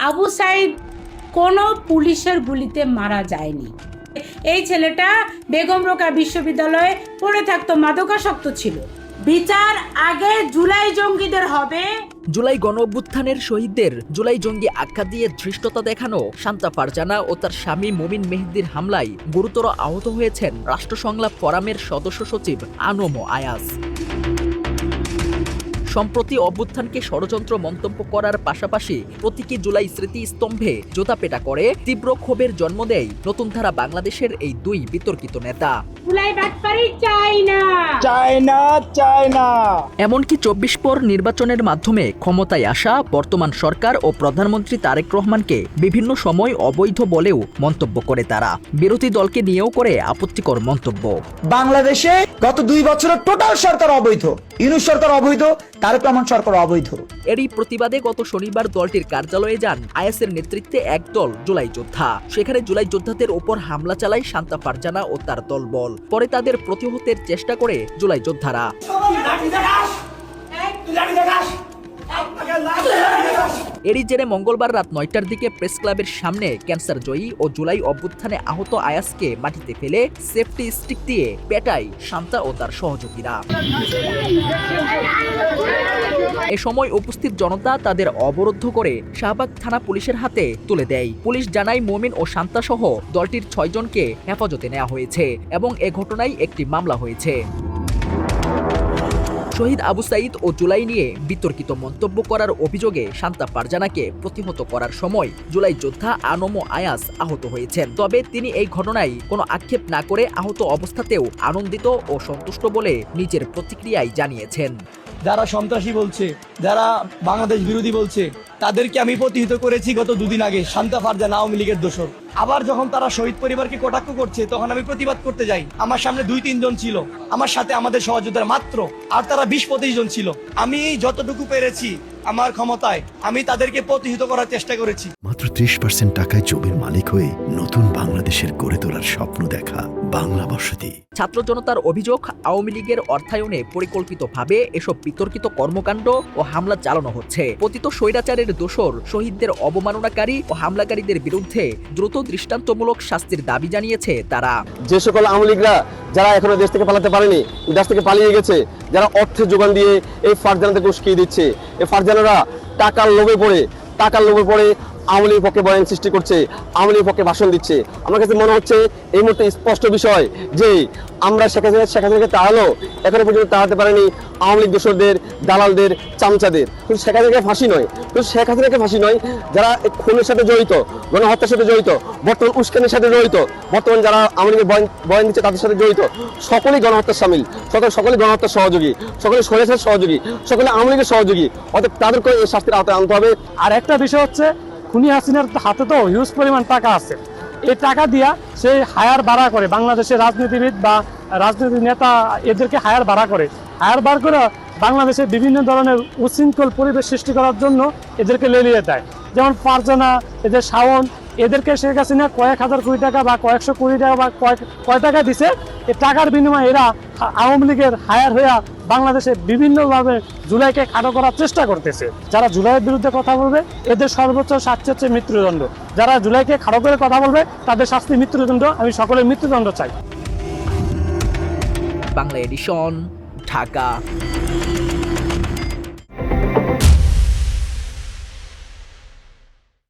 আবু সাইদ কোনো পুলিশের গুলিতে মারা যায়নি। এই ছেলেটা বেগম রোকেয়া বিশ্ববিদ্যালয়ে পড়ে থাকতো, মাদকাসক্ত ছিল। বিচার আগে জুলাই জঙ্গিদের হবে। জুলাই গণ অভ্যুত্থানের শহীদদের জুলাই জঙ্গি আখ্যা দিয়ে ধৃষ্টতা দেখানো শান্তা ফারজানা ও তার স্বামী মুমিন মেহেদীর হামলায় গুরুতর আহত হয়েছেন রাষ্ট্র সংলাপ ফোরামের সদস্য সচিব আনম আয়াজ। সম্প্রতি অভ্যুত্থানকে ষড়যন্ত্র মন্তব্য করার পাশাপাশি প্রতীকী জুলাই স্মৃতি স্তম্ভে জোতাপেটা করে তীব্র ক্ষোভের জন্ম দেয় নতুন ধারা বাংলাদেশের এই দুই বিতর্কিত নেতা। এমনকি ২৪ পর নির্বাচনের মাধ্যমে ক্ষমতায় আসা বর্তমান সরকার ও প্রধানমন্ত্রী তারেক রহমানকে বিভিন্ন সময় অবৈধ বলেও মন্তব্য করে তারা। বিরোধী দলকে নিয়েও করে আপত্তিকর মন্তব্য। বাংলাদেশে গত ২ বছরের টোটাল সরকার অবৈধ, ইউনূস সরকার অবৈধ, তারেক রহমান সরকার অবৈধ। এরই প্রতিবাদে গত শনিবার দলটির কার্যালয়ে যান আয়াসের নেতৃত্বে একদল জুলাই যোদ্ধা। সেখানে জুলাই যোদ্ধাদের ওপর হামলা চালায় শান্তা ফারজানা ও তার দলবল। পরে তাদের প্রতিহতের চেষ্টা করে জুলাই যোদ্ধারা। এরই জেরে মঙ্গলবার রাত ৯টার দিকে প্রেস ক্লাবের সামনে ক্যান্সার জয়ী ও জুলাই অভ্যুত্থানে আহত আয়াসকে মাটিতে ফেলে সেফটি স্টিক দিয়ে পেটায় শান্তা ও তার সহযোগীরা। এ সময় উপস্থিত জনতা তাদের অবরুদ্ধ করে শাহবাগ থানা পুলিশের হাতে তুলে দেয়। পুলিশ জানায় মুমিন ও শান্তা সহ দলটির ৬ জনকে হেফাজতে নেওয়া হয়েছে এবং এ ঘটনায় একটি মামলা হয়েছে। শহীদ আবু সাইদ ও জুলাই নিয়ে বিতর্কিত মন্তব্য করার অভিযোগে শান্তা ফারজানাকে প্রতিহত করার সময় জুলাই যোদ্ধা আনম আয়াজ আহত হয়েছেন। তবে তিনি এই ঘটনায় কোনো আক্ষেপ না করে আহত অবস্থাতেও আনন্দিত ও সন্তুষ্ট বলে নিজের প্রতিক্রিয়ায় জানিয়েছেন। যারা সন্ত্রাসী বলছে, যারা বাংলাদেশ বিরোধী বলছে, তাদেরকে আমি প্রতিহত করেছি গত ২ দিন আগে শান্তা ফারজানা আওয়ামী লীগের দোসর। আবার যখন তারা শহীদ পরিবারকে কটাক্ষ করছে তখন আমি প্রতিবাদ করতে যাই। আমার সামনে ২-৩ জন ছিল, আমার সাথে আমাদের সহযোদ্ধারা মাত্র, আর তারা ২০-২৫ জন ছিল। আমি যতটুকু পেরেছি আমার ক্ষমতায় আমি তাদেরকে প্রতিহত করার চেষ্টা করেছি। মাত্র ৩০% টাকায় জমির মালিক হয়ে নতুন বাংলাদেশের গড়ে তোলার স্বপ্ন দেখা বাংলা বসতি। ছাত্র জনতার অভিযোগ, আওয়ামী লীগের অর্থায়নে পরিকল্পিতভাবে এসব বিতর্কিত কর্মকাণ্ড ও হামলা চালানো হচ্ছে। পতিত স্বৈরাচারের দোসর শহীদদের অবমাননাকারী ও হামলাকারীদের বিরুদ্ধে দ্রুত দৃষ্টান্তমূলক শাস্তির দাবি জানিয়েছে তারা। যে সকল আওয়ামী লীগরা যারা এখনো দেশ থেকে পালাতে পারেনি, দেশ থেকে পালিয়ে গেছে, যারা অর্থের যোগান দিয়ে এই ফারজানাদেরকে উস্কিয়ে দিচ্ছে, এই ফারজানারা টাকার লোভে পড়ে আওয়ামী লীগের পক্ষে বয়ান সৃষ্টি করছে, আওয়ামী লীগের পক্ষে ভাষণ দিচ্ছে। আমার কাছে মনে হচ্ছে এই মুহূর্তে স্পষ্ট বিষয় যে আমরা শেখ হাসিনাকে তাড়ালো, এখনো পর্যন্ত তাড়াতে পারেনি আওয়ামী লীগ দোসরদের, দালালদের, চামচাদের। শুধু শেখ হাসিনাকে ফাঁসি নয়, যারা খুনের সাথে জড়িত, গণহত্যার সাথে জড়িত, বর্তমান উস্কানির সাথে জড়িত, বর্তমান যারা আওয়ামী লীগের বয়ান দিচ্ছে তাদের সাথে জড়িত, সকলেই গণহত্যার সামিল, সকলে গণহত্যার সহযোগী, সকলে স্বৈরাচারের সহযোগী, সকলে আওয়ামী লীগের সহযোগী। অর্থাৎ তাদেরকে এই শাস্তির আওতায় আনতে হবে। আর একটা বিষয় হচ্ছে, খুনি হাসিনার হাতে তো হিউজ পরিমাণ টাকা আছে। এই টাকা দিয়া সে হায়ার ভাড়া করে, বাংলাদেশের রাজনীতিবিদ বা রাজনীতি নেতা এদেরকে হায়ার ভাড়া করে বাংলাদেশে বিভিন্ন ধরনের উচ্ছৃঙ্খল পরিবেশ সৃষ্টি করার জন্য এদেরকে লেলিয়ে দেয়। যেমন ফারজানা, এদের শাওন, এদেরকে শেখ হাসিনা কয়েক হাজার কোটি টাকা বা কয়েকশো কোটি টাকা বা কয় টাকা দিছে। এই টাকার বিনিময়ে এরা আওয়ামী লীগের হায়ার হইয়া বাংলাদেশে বিভিন্নভাবে জুলাইকে খাটো করার চেষ্টা করতেছে। যারা জুলাইয়ের বিরুদ্ধে কথা বলবে এদের সর্বোচ্চ শাস্তি হচ্ছে মৃত্যুদণ্ড। যারা জুলাইকে খাটো করে কথা বলবে তাদের শাস্তি মৃত্যুদণ্ড। আমি সকলের মৃত্যুদণ্ড চাই। বাংলা এডিশন, ঢাকা।